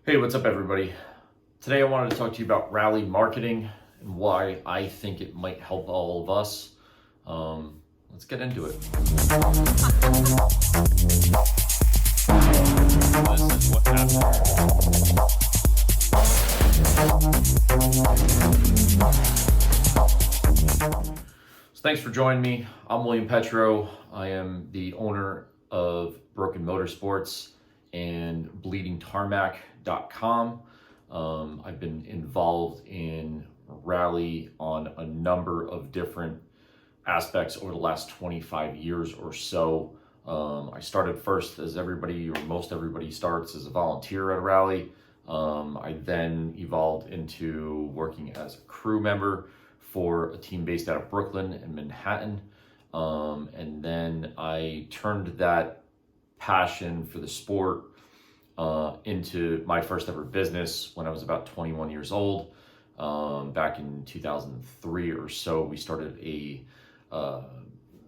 Hey, what's up, everybody? Today I wanted to talk to you about rally marketing and why I think it might help all of us. Let's get into it. This is what happened. So thanks for joining me. I'm William Petro. I am the owner of Broken Motorsports and bleedingtarmac.com. I've been involved in rally on a number of different aspects over the last 25 years or so. I started first, as everybody or most everybody starts, as a volunteer at a rally. I then evolved into working as a crew member for a team based out of Brooklyn and Manhattan. And then I turned that passion for the sport into my first ever business when I was about 21 years old. Back in 2003 or so, we started a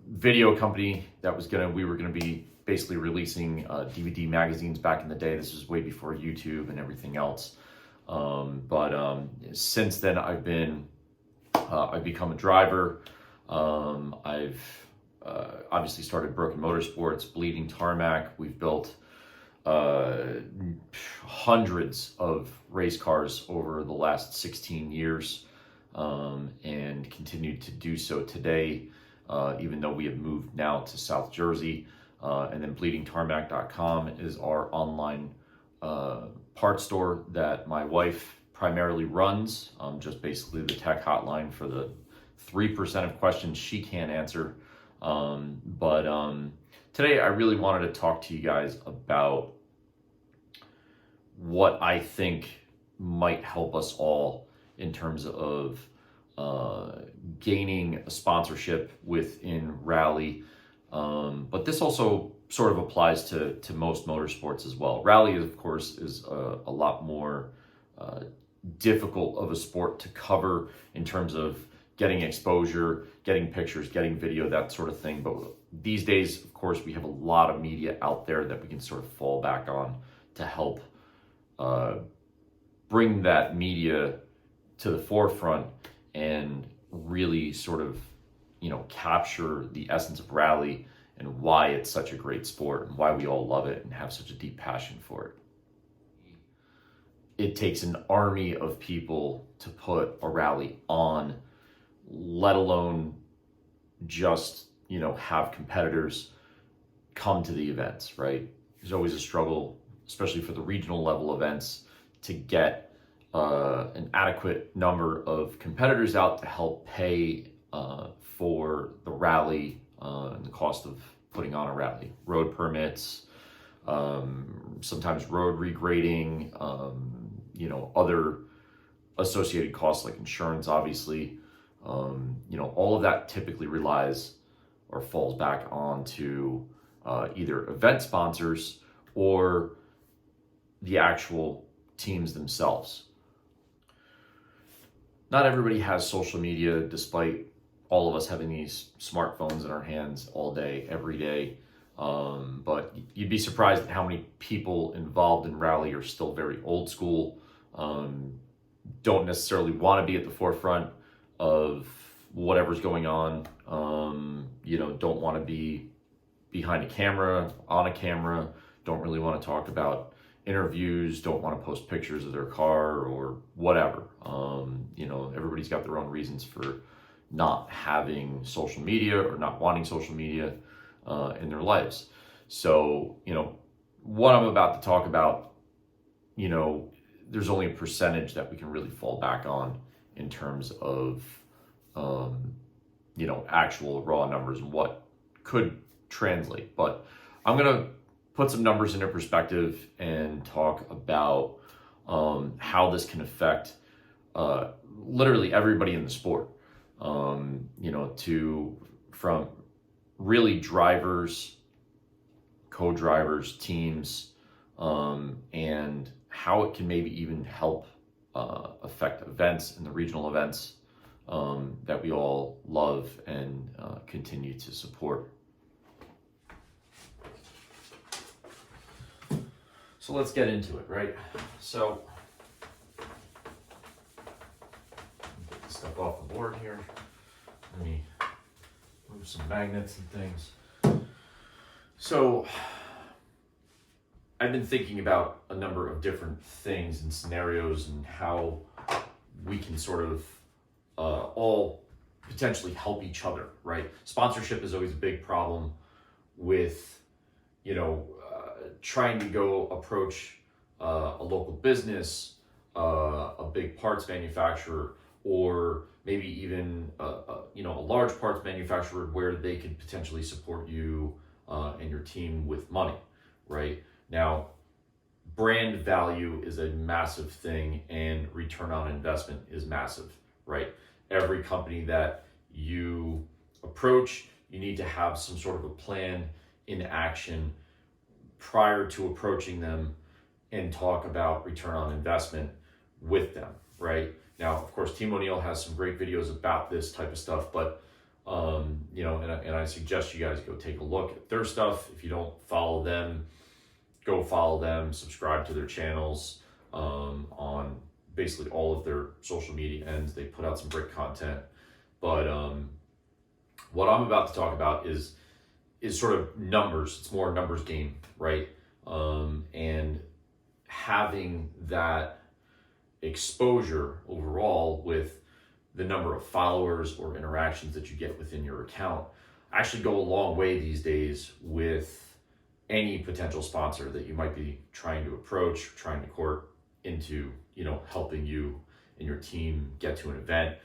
video company that we were gonna be basically releasing DVD magazines back in the day. This was way before YouTube and everything else. But since then, I've become a driver. I've obviously started Broken Motorsports, Bleeding Tarmac. We've built hundreds of race cars over the last 16 years and continued to do so today, even though we have moved now to South Jersey. And then bleedingtarmac.com is our online parts store that my wife primarily runs, just basically the tech hotline for the 3% of questions she can't answer. Today I really wanted to talk to you guys about what I think might help us all in terms of gaining a sponsorship within rally. But this also sort of applies to most motorsports as well. Rally, of course, is a lot more difficult of a sport to cover in terms of getting exposure, getting pictures, getting video, that sort of thing. But these days, of course, we have a lot of media out there that we can sort of fall back on to help bring that media to the forefront and really sort of, capture the essence of rally and why it's such a great sport and why we all love it and have such a deep passion for it. It takes an army of people to put a rally on, let alone just, have competitors come to the events, right? There's always a struggle, especially for the regional level events, to get an adequate number of competitors out to help pay for the rally and the cost of putting on a rally. Road permits, sometimes road regrading, other associated costs like insurance, obviously. All of that typically relies or falls back onto either event sponsors or the actual teams themselves. Not everybody has social media, despite all of us having these smartphones in our hands all day, every day. But you'd be surprised at how many people involved in rally are still very old school, don't necessarily want to be at the forefront of whatever's going on, don't want to be behind a camera, on a camera, don't really want to talk about interviews, don't want to post pictures of their car or whatever. Everybody's got their own reasons for not having social media or not wanting social media in their lives. So, what I'm about to talk about, there's only a percentage that we can really fall back on in terms of, actual raw numbers and what could translate. But I'm going to put some numbers into perspective and talk about how this can affect literally everybody in the sport. From really drivers, co-drivers, teams, and how it can maybe even help affect events and the regional events that we all love and continue to support. So let's get into it, right? So, get this stuff off the board here. Let me move some magnets and things. So, I've been thinking about a number of different things and scenarios and how we can sort of all potentially help each other, right? Sponsorship is always a big problem with, trying to go approach a local business, a big parts manufacturer, or maybe even a large parts manufacturer where they could potentially support you and your team with money, right? Now, brand value is a massive thing, and return on investment is massive, right? Every company that you approach, you need to have some sort of a plan in action prior to approaching them and talk about return on investment with them, right? Now, of course, Team O'Neill has some great videos about this type of stuff, but and I suggest you guys go take a look at their stuff. If you don't follow them, go follow them, subscribe to their channels on basically all of their social media ends. They put out some great content. But what I'm about to talk about is sort of numbers. It's more a numbers game, right? And having that exposure overall with the number of followers or interactions that you get within your account actually go a long way these days with any potential sponsor that you might be trying to approach, trying to court into, helping you and your team get to an event,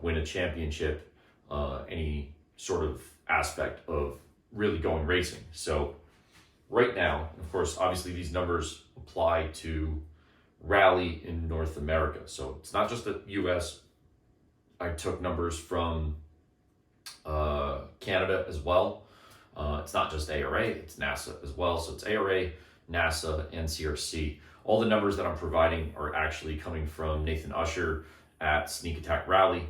win a championship, any sort of aspect of really going racing. So right now, of course, obviously these numbers apply to rally in North America. So it's not just the US. I took numbers from Canada as well. It's not just ARA, it's NASA as well. So it's ARA, NASA, and CRC. All the numbers that I'm providing are actually coming from Nathan Usher at Sneak Attack Rally.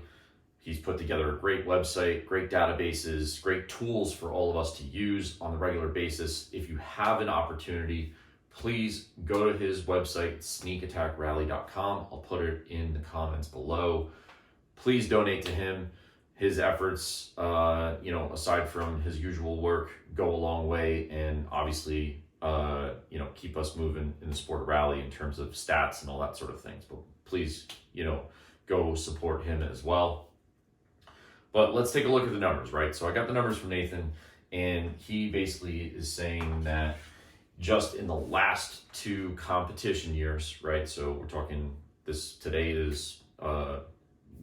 He's put together a great website, great databases, great tools for all of us to use on a regular basis. If you have an opportunity, please go to his website, sneakattackrally.com. I'll put it in the comments below. Please donate to him. His efforts, aside from his usual work, go a long way, and obviously, keep us moving in the sport of rally in terms of stats and all that sort of things. But please, go support him as well. But let's take a look at the numbers, right? So I got the numbers from Nathan, and he basically is saying that just in the last two competition years, right? So we're talking today is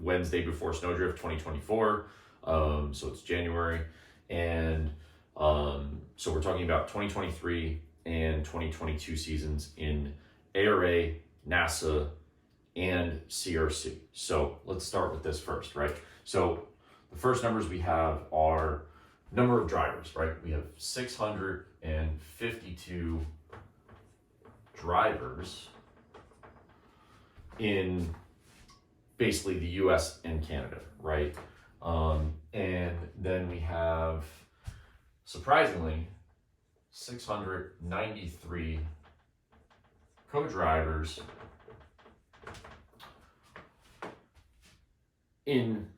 Wednesday before Snowdrift 2024. So it's January. And so we're talking about 2023 and 2022 seasons in ARA, NASA, and CRC. So let's start with this first, right? So the first numbers we have are number of drivers, right? We have 652 drivers in basically the US and Canada, right? And then we have, surprisingly, 693 co-drivers in,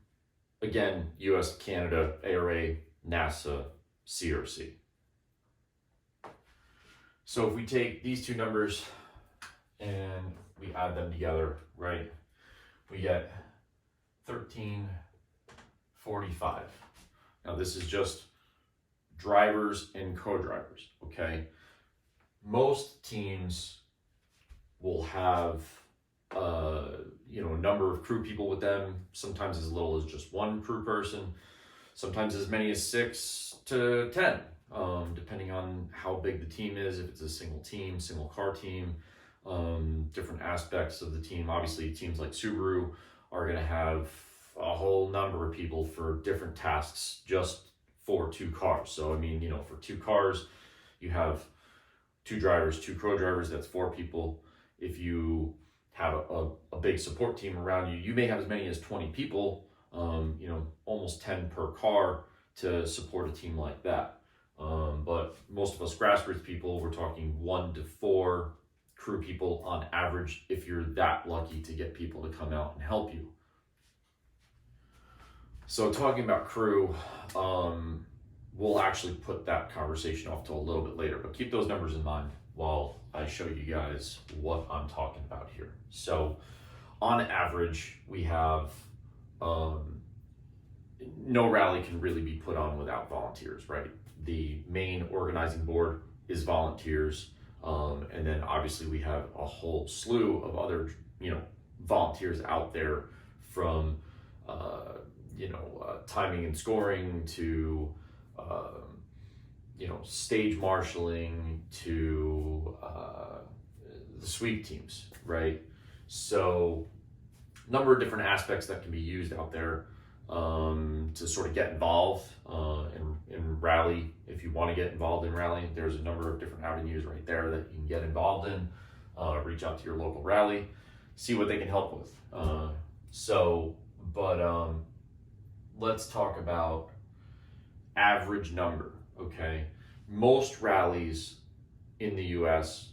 again, US, Canada, ARA, NASA, CRC. So if we take these two numbers and we add them together, right, we get 1345. Now this is just drivers and co-drivers, okay? Most teams will have a number of crew people with them, sometimes as little as just one crew person, sometimes as many as 6 to 10, depending on how big the team is, if it's a single team, single car team, different aspects of the team. Obviously, teams like Subaru are going to have a whole number of people for different tasks just for 2 cars. So, I mean, for 2 cars, you have 2 drivers, 2 co-drivers, that's 4 people. If you have a big support team around you, you may have as many as 20 people, almost 10 per car to support a team like that. But most of us grassroots people, we're talking 1 to 4 crew people on average if you're that lucky to get people to come out and help you. So talking about crew, we'll actually put that conversation off to a little bit later, but keep those numbers in mind while I show you guys what I'm talking about here. So on average, we have no rally can really be put on without volunteers, right? The main organizing board is volunteers, and then obviously we have a whole slew of other, volunteers out there from, timing and scoring to, stage marshaling to the sweep teams, right? So, number of different aspects that can be used out there to sort of get involved in rally. If you want to get involved in rally, there's a number of different avenues right there that you can get involved in. Reach out to your local rally, see what they can help with. Let's talk about average number, okay? Most rallies in the US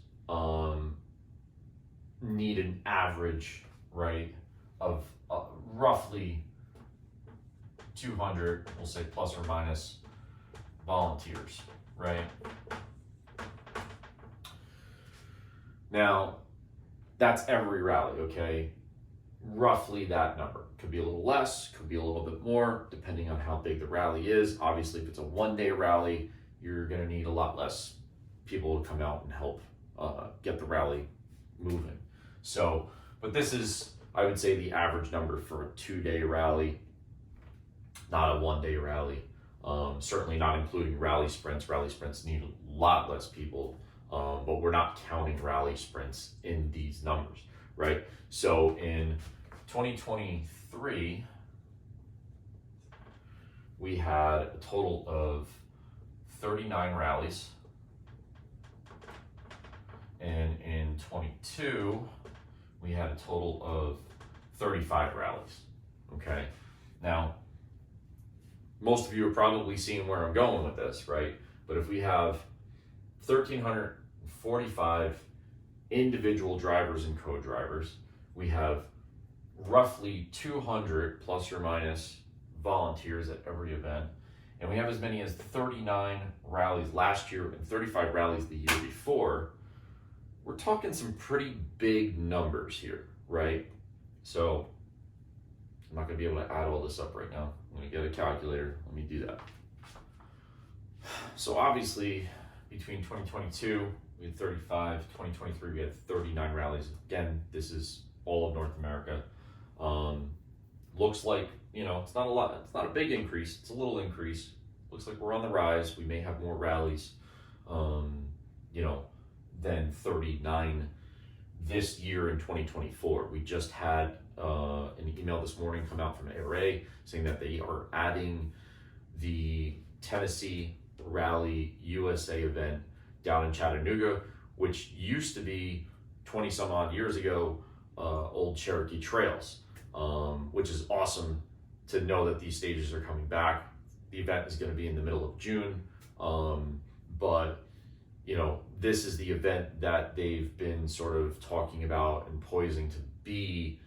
need an average, right, of roughly 200, we'll say plus or minus, volunteers, right? Now, that's every rally, okay? Roughly that number. Could be a little less, could be a little bit more, depending on how big the rally is. Obviously, if it's a one-day rally, you're gonna need a lot less people to come out and help get the rally moving. So, but this is, I would say, the average number for a 2-day rally, not a 1-day rally. Certainly not including rally sprints. Rally sprints need a lot less people, but we're not counting rally sprints in these numbers, right? So in 2023, we had a total of 39 rallies. And in 22, we had a total of 35 rallies, okay? Now, most of you are probably seeing where I'm going with this, right? But if we have 1,345 individual drivers and co-drivers, we have roughly 200 plus or minus volunteers at every event, and we have as many as 39 rallies last year and 35 rallies the year before. We're talking some pretty big numbers here, right? So I'm not gonna be able to add all this up right now. I'm gonna get a calculator. Let me do that. So obviously, between 2022, we had 35, 2023, we had 39 rallies. Again, this is all of North America. Looks like, it's not a lot, it's not a big increase, it's a little increase. Looks like we're on the rise. We may have more rallies, than 39 this year in 2024. We just had an email this morning come out from ARA saying that they are adding the Tennessee Rally USA event down in Chattanooga, which used to be 20 some odd years ago, Old Cherokee Trails, which is awesome to know that these stages are coming back. The event is going to be in the middle of June, but this is the event that they've been sort of talking about and poising to be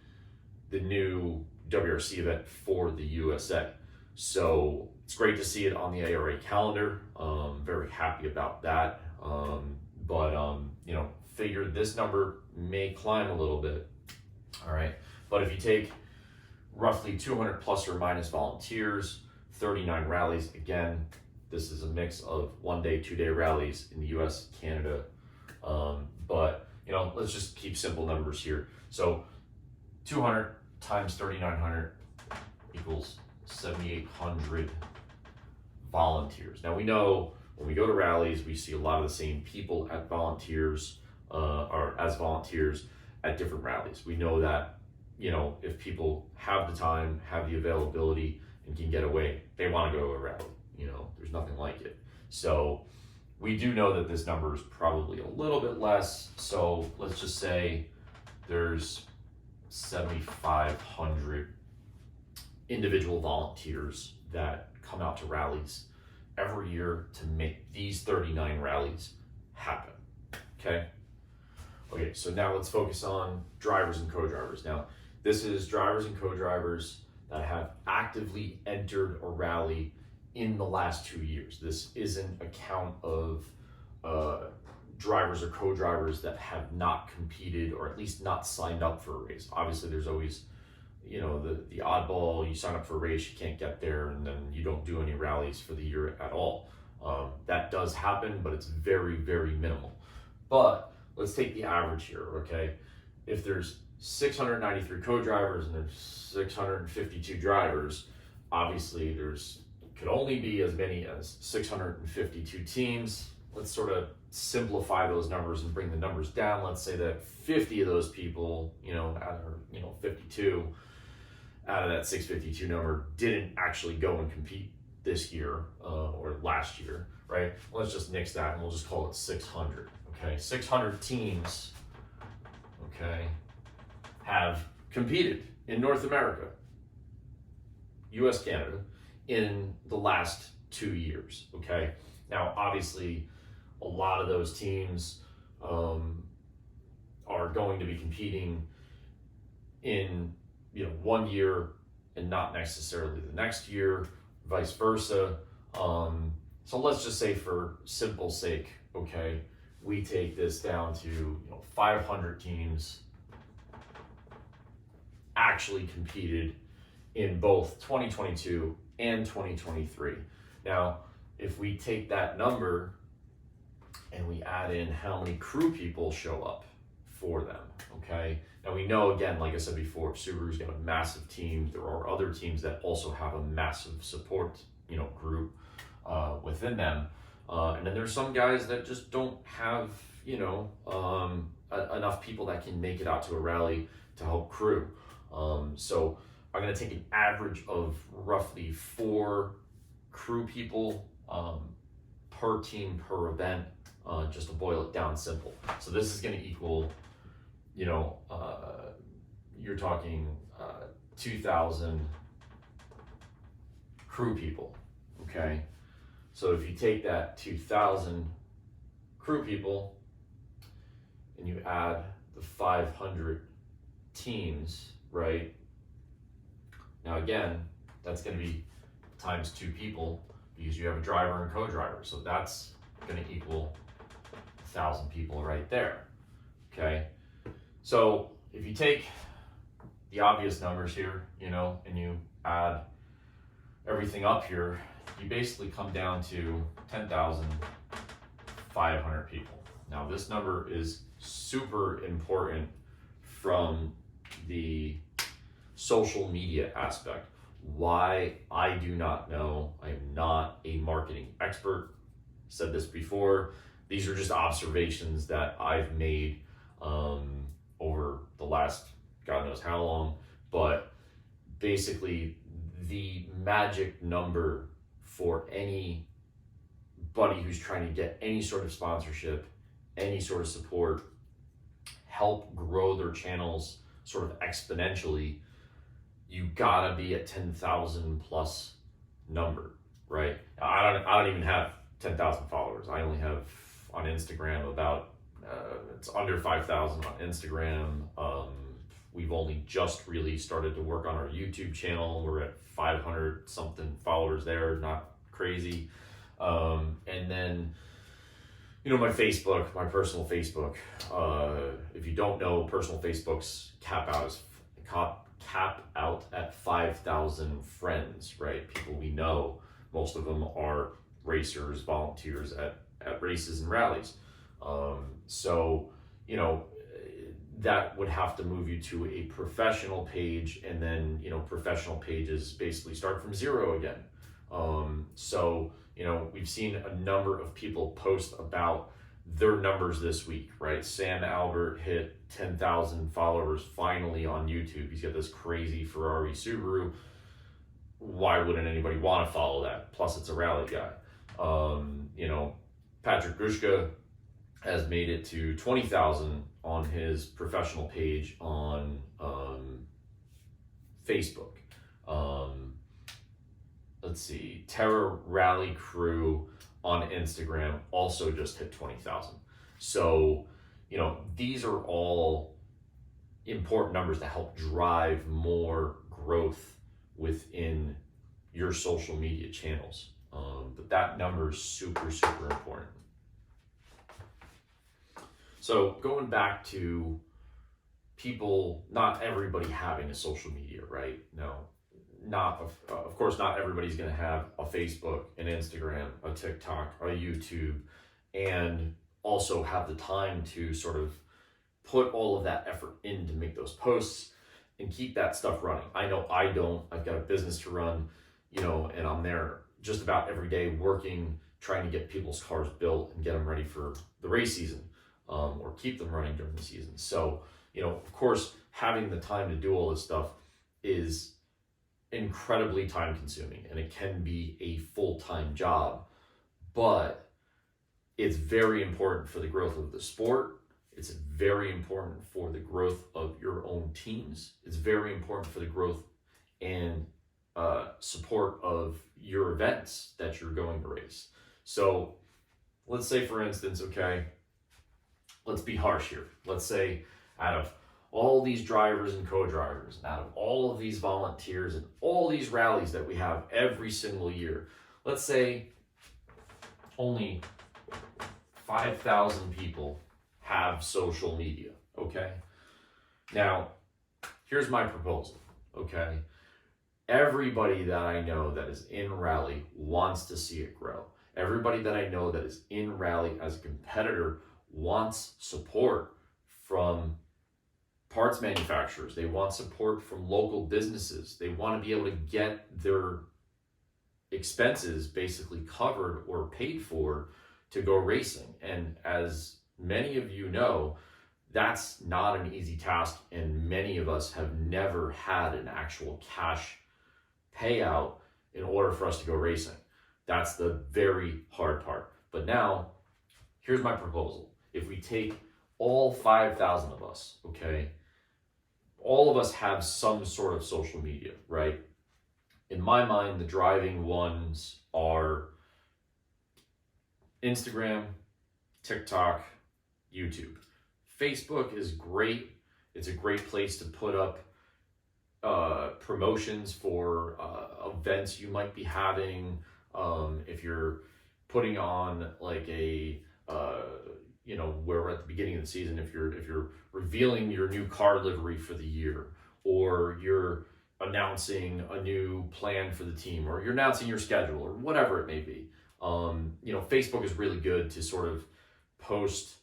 the new WRC event for the USA. So it's great to see it on the ARA calendar. Very happy about that. Figured this number may climb a little bit. All right. But if you take roughly 200 plus or minus volunteers, 39 rallies, again, this is a mix of 1-day, 2-day rallies in the US, Canada. Let's just keep simple numbers here. So 200 times 3,900 equals 7,800 volunteers. Now we know when we go to rallies, we see a lot of the same people at volunteers, or as volunteers at different rallies. We know that, if people have the time, have the availability, and can get away, they want to go to a rally. There's nothing like it. So we do know that this number is probably a little bit less. So let's just say there's 7,500 individual volunteers that come out to rallies every year to make these 39 rallies happen. Okay, so now let's focus on drivers and co-drivers. Now, this is drivers and co-drivers that have actively entered a rally in the last 2 years. This isn't a count of drivers or co-drivers that have not competed or at least not signed up for a race. Obviously, there's always, the oddball, you sign up for a race, you can't get there, and then you don't do any rallies for the year at all. That does happen, but it's very, very minimal. But let's take the average here, okay? If there's 693 co-drivers and there's 652 drivers, obviously could only be as many as 652 teams. Let's sort of simplify those numbers and bring the numbers down. Let's say that 50 of those people, 52 out of that 652 number didn't actually go and compete this year or last year, right? Let's just nix that and we'll just call it 600. Okay, 600 teams, okay, have competed in North America, US, Canada, in the last 2 years, okay? Now, obviously, a lot of those teams are going to be competing in 1 year and not necessarily the next year, vice versa. So let's just say for simple sake, okay, we take this down to 500 teams actually competed in both 2022 and 2023. Now, if we take that number and we add in how many crew people show up for them, okay? Now we know, again, like I said before, Subaru's got a massive team. There are other teams that also have a massive support, group within them. And then there's some guys that just don't have, enough people that can make it out to a rally to help crew. So I'm going to take an average of roughly 4 crew people per team per event, just to boil it down simple. So this is going to equal, you're talking 2,000 crew people, okay? So if you take that 2,000 crew people and you add the 500 teams, right? Now again, that's going to be times 2 people because you have a driver and co-driver. So that's going to equal 1,000 people right there, okay? So if you take the obvious numbers here, and you add everything up here, you basically come down to 10,500 people. Now this number is super important from the social media aspect. Why, I do not know. I am not a marketing expert. Said this before. These are just observations that I've made over the last God knows how long, but basically the magic number for anybody who's trying to get any sort of sponsorship, any sort of support, help grow their channels sort of exponentially, you gotta be at 10,000 plus number, right? I don't even have 10,000 followers. I only have on Instagram about it's under 5,000 on Instagram. We've only just really started to work on our YouTube channel. We're at 500 something followers there, not crazy. And then, my Facebook, my personal Facebook. If you don't know, personal Facebook's cap out at 5,000 friends, right? People we know. Most of them are racers, volunteers at races and rallies. So, that would have to move you to a professional page, and then, professional pages basically start from 0 again. So, we've seen a number of people post about their numbers this week, right? Sam Albert hit 10,000 followers finally on YouTube. He's got this crazy Ferrari Subaru. Why wouldn't anybody want to follow that? Plus, it's a rally guy. Patrick Grushka has made it to 20,000 on his professional page on Facebook. let's see, Terra Rally Crew on Instagram also just hit 20,000. So, these are all important numbers that help drive more growth within your social media channels. But that number is super, super important. So going back to people, not everybody having a social media, right? No, of course, not everybody's going to have a Facebook, an Instagram, a TikTok, a YouTube, and also have the time to sort of put all of that effort in to make those posts and keep that stuff running. I know I don't. I've got a business to run, and I'm there just about every day working, trying to get people's cars built and get them ready for the race season, or keep them running during the season. So, of course, having the time to do all this stuff is incredibly time consuming, and it can be a full-time job, but it's very important for the growth of the sport. It's very important for the growth of your own teams. It's very important for the growth and support of your events that you're going to race. So let's say, for instance, okay, let's be harsh here. Let's say out of all these drivers and co-drivers, and out of all of these volunteers and all these rallies that we have every single year, let's say only 5,000 people have social media, okay? Now, here's my proposal, okay? Everybody that I know that is in rally wants to see it grow. Everybody that I know that is in rally as a competitor wants support from parts manufacturers. They want support from local businesses. They want to be able to get their expenses basically covered or paid for to go racing. And as many of you know, that's not an easy task, and many of us have never had an actual cash payout in order for us to go racing. That's the very hard part. But now, here's my proposal. If we take all 5,000 of us, okay, all of us have some sort of social media, right? In my mind, the driving ones are Instagram, TikTok, YouTube. Facebook is great. It's a great place to put up promotions for events you might be having. If you're putting on like a where we're at the beginning of the season, if you're revealing your new car livery for the year, or you're announcing a new plan for the team, or you're announcing your schedule, or whatever it may be. Facebook is really good to sort of post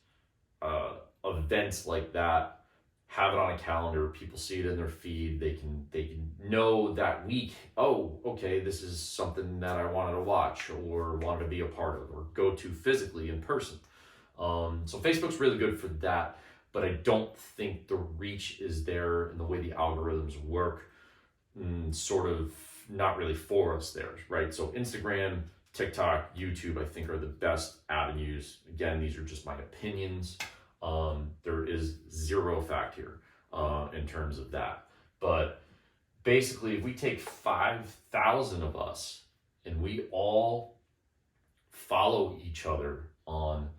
events like that, have it on a calendar, people see it in their feed, they can know that week, oh, okay, this is something that I wanted to watch or wanted to be a part of or go to physically in person. So Facebook's really good for that, but I don't think the reach is there in the way the algorithms work, sort of not really for us there, right? So Instagram, TikTok, YouTube, I think are the best avenues. Again, these are just my opinions. There is zero fact here in terms of that. But basically, if we take 5,000 of us and we all follow each other on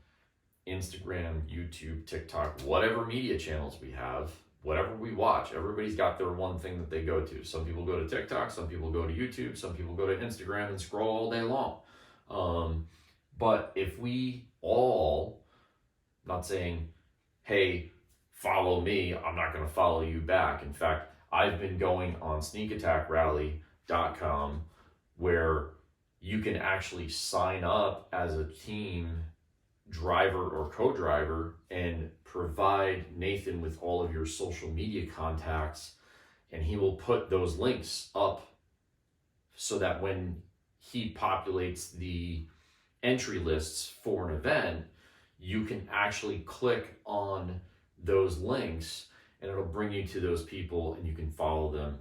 Instagram, YouTube, TikTok, whatever media channels we have, whatever we watch, everybody's got their one thing that they go to. Some people go to TikTok, some people go to YouTube, some people go to Instagram and scroll all day long. But if we all, not saying, hey, follow me, I'm not going to follow you back. In fact, I've been going on sneakattackrally.com where you can actually sign up as a team driver or co-driver and provide Nathan with all of your social media contacts, and he will put those links up so that when he populates the entry lists for an event, you can actually click on those links and it'll bring you to those people and you can follow them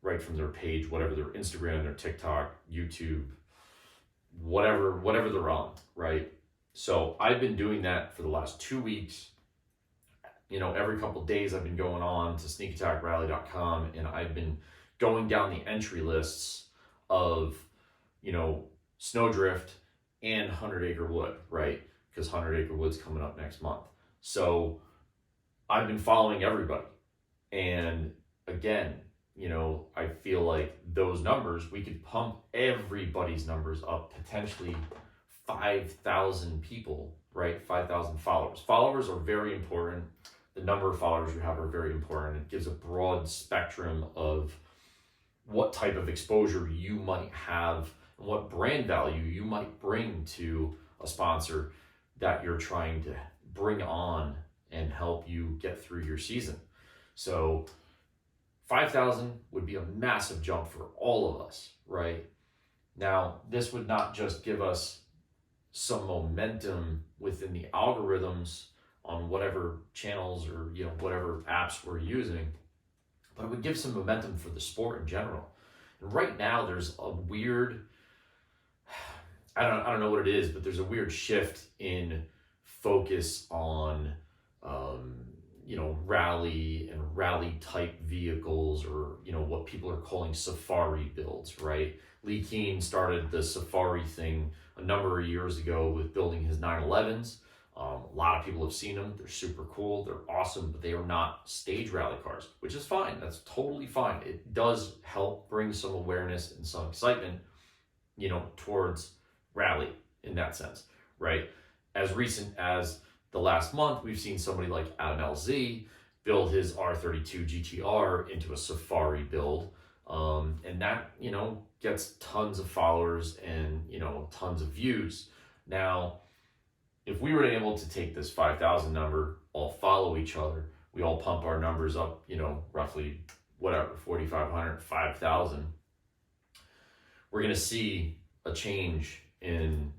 right from their page, whatever their Instagram, their TikTok, YouTube, whatever they're on, right? So I've been doing that for the last 2 weeks. Every couple of days I've been going on to sneakattackrally.com and I've been going down the entry lists of Snowdrift and 100 Acre Wood, right? Because 100 Acre Wood's coming up next month. So I've been following everybody. And again, I feel like those numbers, we could pump everybody's numbers up, potentially 5,000 people, right? 5,000 followers. Followers are very important. The number of followers you have are very important. It gives a broad spectrum of what type of exposure you might have and what brand value you might bring to a sponsor that you're trying to bring on and help you get through your season. So 5,000 would be a massive jump for all of us, right? Now, this would not just give us some momentum within the algorithms on whatever channels or whatever apps we're using, but it would give some momentum for the sport in general. And right now, there's a weird, I don't know what it is, but there's a weird shift in focus on rally and rally type vehicles, or what people are calling safari builds, right? Lee Keen started the safari thing a number of years ago with building his 911s. A lot of people have seen them. They're super cool. They're awesome, but they are not stage rally cars, which is fine. That's totally fine. It does help bring some awareness and some excitement, towards rally in that sense, right? As recent as the last month, we've seen somebody like Adam LZ build his R32 GTR into a safari build. And that, gets tons of followers and, tons of views. Now, if we were able to take this 5,000 number, all follow each other, we all pump our numbers up, roughly 4,500, 5,000, we're going to see a change in,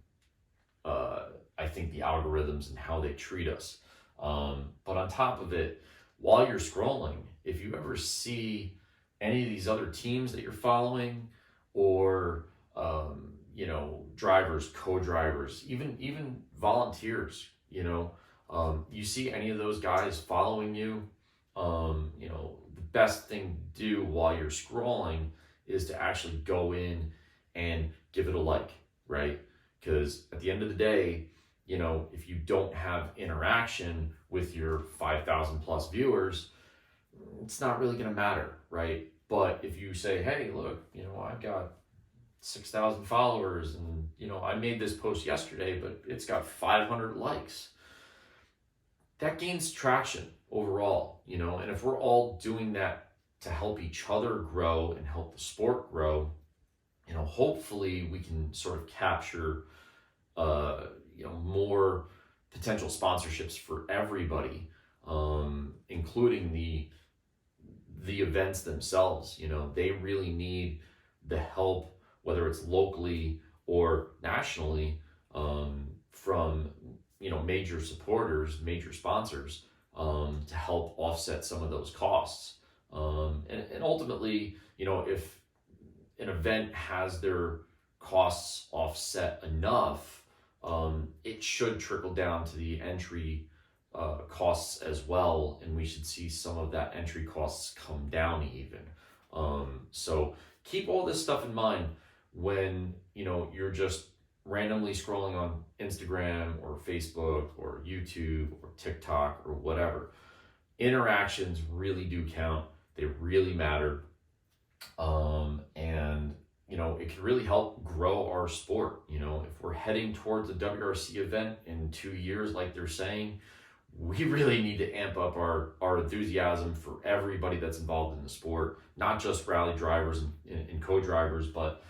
I think, the algorithms and how they treat us. But on top of it, while you're scrolling, if you ever see any of these other teams that you're following, or drivers, co-drivers, even volunteers, you see any of those guys following you, the best thing to do while you're scrolling is to actually go in and give it a like, right? Because at the end of the day, if you don't have interaction with your 5,000 plus viewers, it's not really going to matter, right? But if you say, hey, look, I've got 6,000 followers, and I made this post yesterday, but it's got 500 likes, that gains traction overall, and if we're all doing that to help each other grow and help the sport grow, hopefully we can sort of capture more potential sponsorships for everybody, including the events themselves. They really need the help, whether it's locally or nationally, from major supporters, major sponsors, to help offset some of those costs. And ultimately, if an event has their costs offset enough, it should trickle down to the entry costs as well, and we should see some of that entry costs come down even. So keep all this stuff in mind when you're just randomly scrolling on Instagram or Facebook or YouTube or TikTok or whatever. Interactions really do count. They really matter. And it can really help grow our sport. If we're heading towards a WRC event in 2 years, like they're saying, we really need to amp up our enthusiasm for everybody that's involved in the sport, not just rally drivers and co-drivers, but,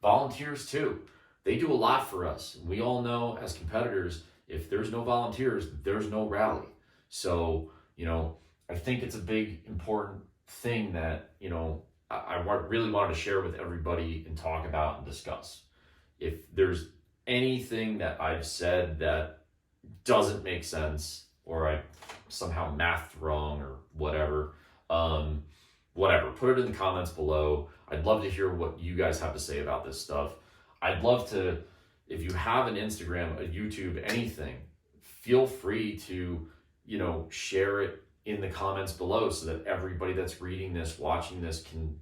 volunteers too. They do a lot for us. We all know as competitors, if there's no volunteers, there's no rally. So, I think it's a big, important thing that, I really wanted to share with everybody and talk about and discuss. If there's anything that I've said that doesn't make sense, or I somehow mathed wrong or whatever, put it in the comments below. I'd love to hear what you guys have to say about this stuff. I'd love to, if you have an Instagram, a YouTube, anything, feel free to, share it in the comments below so that everybody that's reading this, watching this can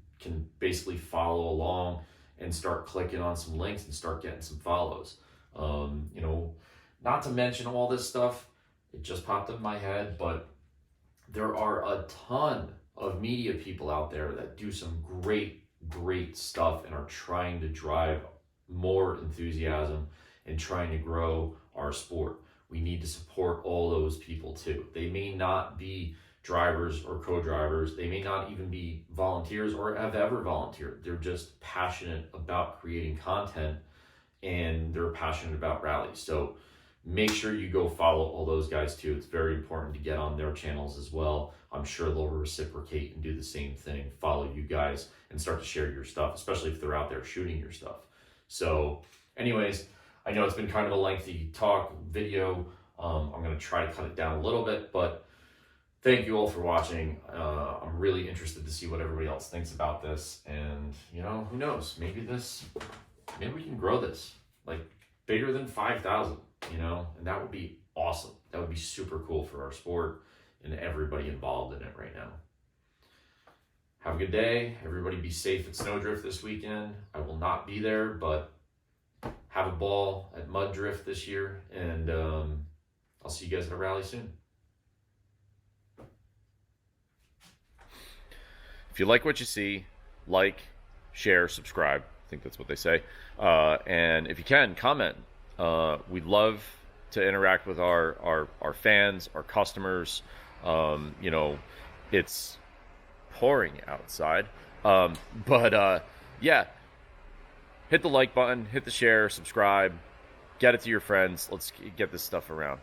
basically follow along and start clicking on some links and start getting some follows. You know, not to mention all this stuff, it just popped in my head, but there are a ton of media people out there that do some great stuff and are trying to drive more enthusiasm and trying to grow our sport. We need to support all those people too. They may not be drivers or co-drivers. They may not even be volunteers or have ever volunteered. They're just passionate about creating content and they're passionate about rallies. So make sure you go follow all those guys too. It's very important to get on their channels as well. I'm sure they'll reciprocate and do the same thing, follow you guys and start to share your stuff, especially if they're out there shooting your stuff. So anyways, I know it's been kind of a lengthy talk video. I'm going to try to cut it down a little bit, but thank you all for watching. I'm really interested to see what everybody else thinks about this. And, you know, who knows? Maybe we can grow this like bigger than 5,000, you know, and that would be awesome. That would be super cool for our sport and everybody involved in it right now. Have a good day. Everybody be safe at Snowdrift this weekend. I will not be there, but have a ball at Mud Drift this year. And I'll see you guys at a rally soon. If you like what you see, like, share, subscribe. I think that's what they say. And if you can, comment. We'd love to interact with our fans, our customers. You know, it's pouring outside. But yeah, hit the like button, hit the share, subscribe, get it to your friends. Let's get this stuff around.